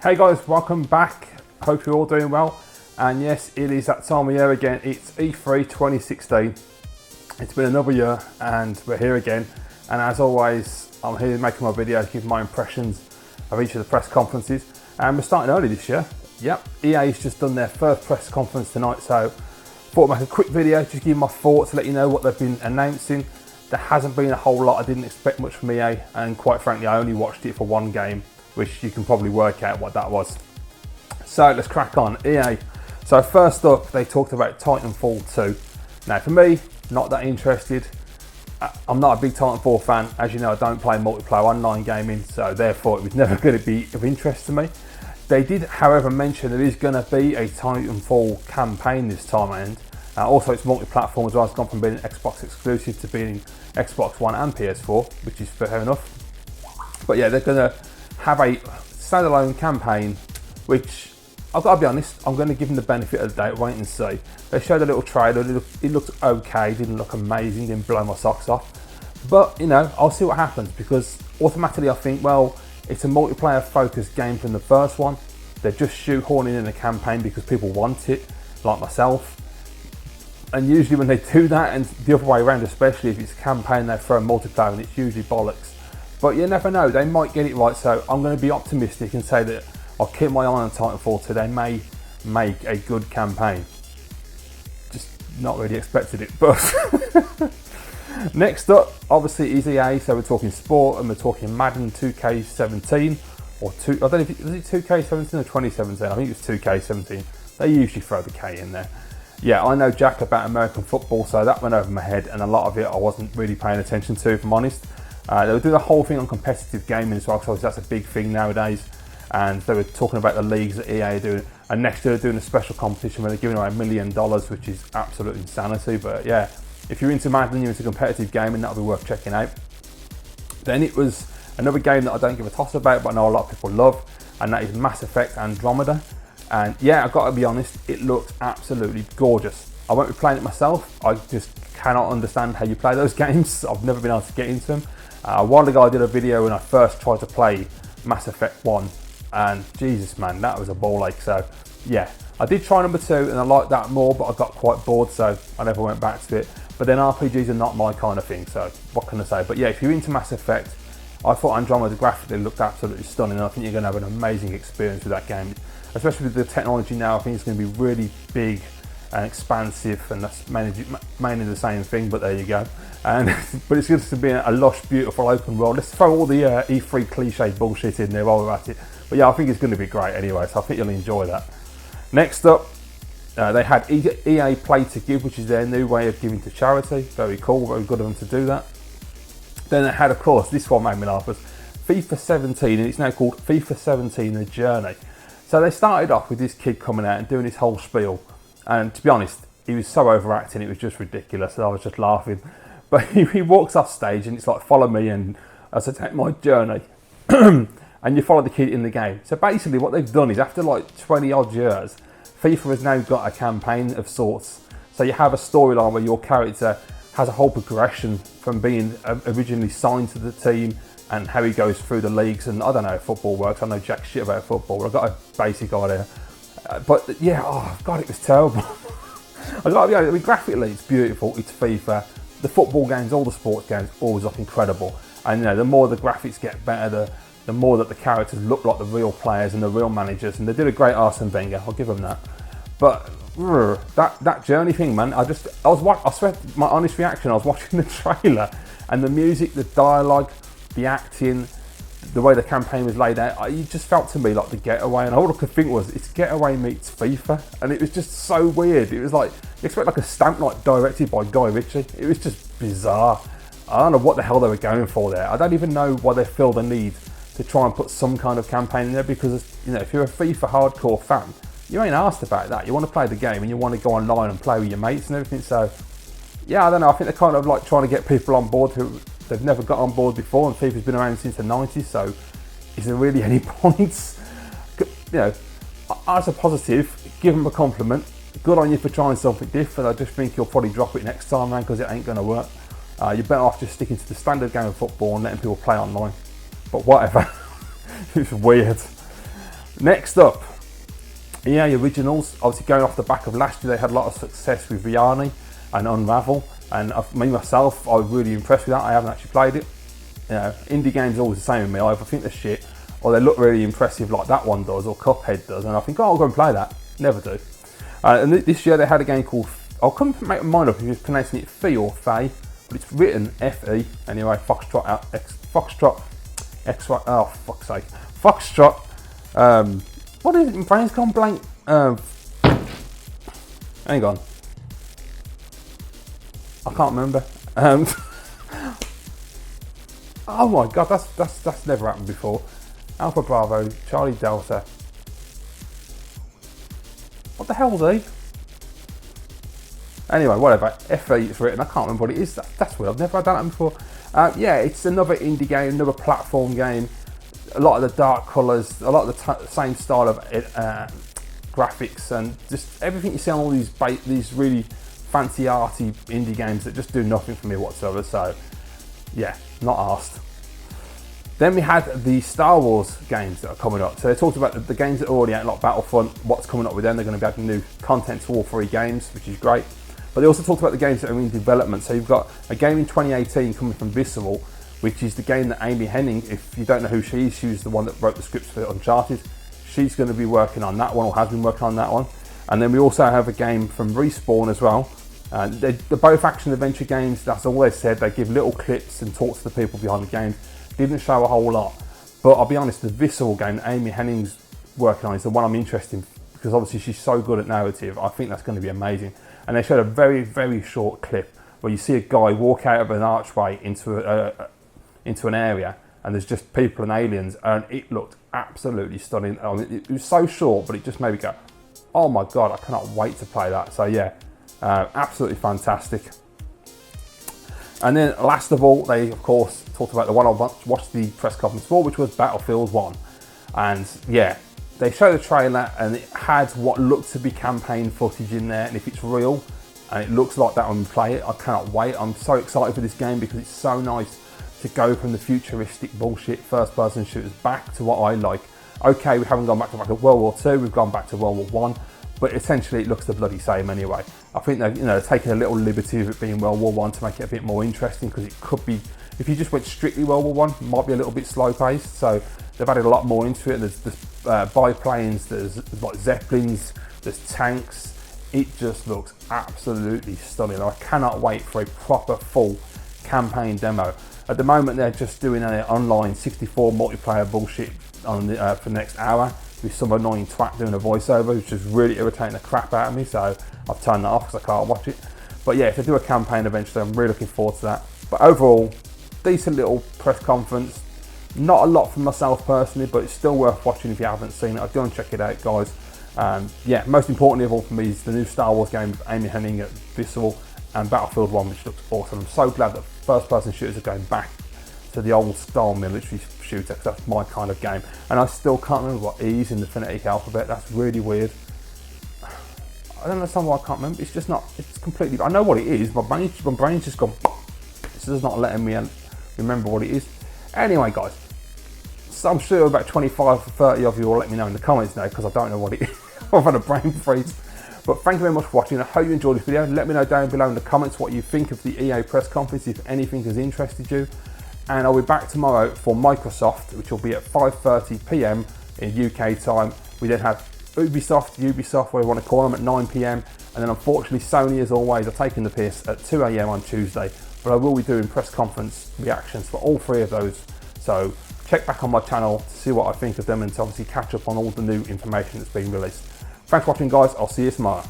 Hey guys, welcome back. Hope you're all doing well. And yes, it is that time of year again. It's E3 2016. It's been another year and we're here again. And as always, I'm here making my video, giving my impressions of each of the press conferences. And we're starting early this year. Yep, EA's just done their first press conference tonight, so thought I'd make a quick video, just give my thoughts, let you know what they've been announcing. There hasn't been a whole lot. I didn't expect much from EA, and quite frankly, I only watched it for one game, which you can probably work out what that was. So let's crack on. EA. So first up, they talked about Titanfall 2. Now for me, not that interested. I'm not a big Titanfall fan. As you know, I don't play multiplayer online gaming, so therefore it was never going to be of interest to me. They did, however, mention there is going to be a Titanfall campaign this time around. Also, it's multi-platform as well. It's gone from being an Xbox exclusive to being Xbox One and PS4, which is fair enough. But yeah, they're going to have a standalone campaign, which I've got to be honest, I'm going to give them the benefit of the doubt, wait and see. They showed a little trailer, it looked okay, didn't look amazing, didn't blow my socks off. But, you know, I'll see what happens, because automatically I think, well, it's a multiplayer focused game from the first one. They're just shoehorning in a campaign because people want it, like myself. And usually when they do that, and the other way around, especially if it's a campaign they throw multiplayer, and it's usually bollocks. But you never know, they might get it right, so I'm going to be optimistic and say that I'll keep my eye on Titanfall 2. They may make a good campaign. Just not really expected it, but next up, obviously, is EA. So we're talking sport, and we're talking Madden 2K17 or I don't know if was it 2K17 or 2017. I think it was 2K17. They usually throw the K in there. Yeah, I know jack about American football, so that went over my head, and a lot of it I wasn't really paying attention to, if I'm honest. They were doing the whole thing on competitive gaming as well, because that's a big thing nowadays. And they were talking about the leagues that EA are doing, and next year they're doing a special competition where they're giving away $1 million, which is absolute insanity. But yeah, if you're into Madden, you're into competitive gaming, that'll be worth checking out. Then it was another game that I don't give a toss about, but I know a lot of people love, and that is Mass Effect Andromeda. And yeah, I've got to be honest, it looks absolutely gorgeous. I won't be playing it myself. I just cannot understand how you play those games. I've never been able to get into them. A while ago I did a video when I first tried to play Mass Effect 1, and Jesus man, that was a ball ache. So yeah, I did try number 2 and I liked that more, but I got quite bored, so I never went back to it. But then RPGs are not my kind of thing, so what can I say? But yeah, if you're into Mass Effect, I thought Andromeda graphically looked absolutely stunning, and I think you're going to have an amazing experience with that game. Especially with the technology now, I think it's going to be really big and expansive, and that's mainly the same thing, but there you go. And but it's going to be a lush, beautiful open world. Let's throw all the E3 cliche bullshit in there while we're at it. But yeah, I think it's going to be great anyway, so I think you'll enjoy that. Next up, they had EA Play to Give, which is their new way of giving to charity. Very cool, very good of them to do that. Then they had, of course, this one made me laugh, was FIFA 17, and it's now called FIFA 17 The Journey. So they started off with this kid coming out and doing his whole spiel. And to be honest, he was so overacting, it was just ridiculous. I was just laughing. But he walks off stage and it's like, follow me, and I said, take my journey. And you follow the kid in the game. So basically what they've done is, after like 20 odd years, FIFA has now got a campaign of sorts. So you have a storyline where your character has a whole progression from being originally signed to the team, and how he goes through the leagues. And I don't know how football works. I know jack shit about football, but I've got a basic idea. But yeah, oh god, it was terrible. I gotta be honest, I mean, graphically it's beautiful, it's FIFA. The football games, all the sports games, always look incredible. And you know, the more the graphics get better, the more that the characters look like the real players and the real managers. And they did a great Arsene Wenger, I'll give them that. But that journey thing, man, I swear, my honest reaction, I was watching the trailer, and the music, the dialogue, the acting, the way the campaign was laid out, it just felt to me like The Getaway, and all I could think was, it's Getaway meets FIFA, and it was just so weird. It was like, you expect like a stamp like directed by Guy Ritchie. It was just bizarre. I don't know what the hell they were going for there. I don't even know why they feel the need to try and put some kind of campaign in there, because, you know, if you're a FIFA hardcore fan, you ain't asked about that. You want to play the game and you want to go online and play with your mates and everything. So yeah, I don't know, I think they're kind of like trying to get people on board who they've never got on board before, and FIFA's been around since the 90s, so is there really any points? You know, as a positive, give them a compliment. Good on you for trying something different. I just think you'll probably drop it next time around, because it ain't going to work. You're better off just sticking to the standard game of football and letting people play online. But whatever. It's weird. Next up, EA Originals. Obviously going off the back of last year, they had a lot of success with Riani and Unravel, and me myself, I was really impressed with that. I haven't actually played it. You know, indie games are always the same with me. I either think they're shit, or they look really impressive like that one does, or Cuphead does, and I think, oh, I'll go and play that. Never do. And this year they had a game called, I'll come make mine up if you're pronouncing it Fee or Faye, but it's written F-E, anyway, Foxtrot, oh fuck's sake, Foxtrot, what is it, my brain's gone blank, hang on, I can't remember, oh my god, that's never happened before. Alpha Bravo, Charlie Delta, what the hell was he? Anyway, whatever, FE it's written, I can't remember what it is, that's weird, I've never done that before. Yeah, it's another indie game, another platform game, a lot of the dark colours, a lot of the same style of graphics, and just everything you see on all these really fancy arty indie games that just do nothing for me whatsoever, so yeah, not arsed. Then we had the Star Wars games that are coming up. So they talked about the games that are already out, like Battlefront, what's coming up with them. They're going to be adding new content to all 3 games, which is great. But they also talked about the games that are in development. So you've got a game in 2018 coming from Visceral, which is the game that Amy Hennig, if you don't know who she is, she's the one that wrote the scripts for Uncharted. She's going to be working on that one, or has been working on that one. And then we also have a game from Respawn as well. They're both action adventure games. That's all they said. They give little clips and talk to the people behind the games. Didn't show a whole lot, but I'll be honest, the Visceral game that Amy Hennig's working on is the one I'm interested in, because obviously she's so good at narrative. I think that's going to be amazing. And they showed a very, very short clip where you see a guy walk out of an archway into an area, and there's just people and aliens, and it looked absolutely stunning. I mean, it was so short, but it just made me go, oh my god, I cannot wait to play that. So yeah, absolutely fantastic. And then last of all, they of course talked about the one I watched the press conference for, which was Battlefield 1. And yeah, they showed the trailer and it had what looked to be campaign footage in there, and if it's real and it looks like that when we play it, I cannot wait. I'm so excited for this game because it's so nice to go from the futuristic bullshit first person shooters back to what I like. Okay, we haven't gone back to World War II, we've gone back to World War I, but essentially it looks the bloody same anyway. I think they're taking a little liberty of it being World War I to make it a bit more interesting, because it could be, if you just went strictly World War I, it might be a little bit slow paced. So they've added a lot more into it. There's biplanes, there's like Zeppelins, there's tanks. It just looks absolutely stunning. I cannot wait for a proper full campaign demo. At the moment they're just doing an online 64 multiplayer bullshit on for the next hour, with some annoying twat doing a voiceover, which is really irritating the crap out of me, so I've turned that off because I can't watch it. But yeah, if they do a campaign eventually, I'm really looking forward to that. But overall, decent little press conference. Not a lot for myself personally, but it's still worth watching if you haven't seen it. I'll go and check it out, guys. Yeah, most importantly of all for me is the new Star Wars game with Amy Hennig at Visceral, and Battlefield 1, which looks awesome. I'm so glad that first-person shooters are going back to the old style military shooter, because that's my kind of game. And I still can't remember what E is in the phonetic alphabet. That's really weird. I don't understand why I can't remember. It's just not, it's completely, I know what it is. My brain's just gone, it's just not letting me remember what it is. Anyway, guys, so I'm sure about 25 or 30 of you will let me know in the comments now, because I don't know what it is. I've had a brain freeze. But thank you very much for watching. I hope you enjoyed this video. Let me know down below in the comments what you think of the EA press conference, if anything has interested you. And I'll be back tomorrow for Microsoft, which will be at 5:30 PM in UK time. We then have Ubisoft, whatever you want to call them, at 9 PM. And then unfortunately Sony, as always, are taking the piss at 2 AM on Tuesday. But I will be doing press conference reactions for all 3 of those. So check back on my channel to see what I think of them, and to obviously catch up on all the new information that's been released. Thanks for watching, guys. I'll see you tomorrow.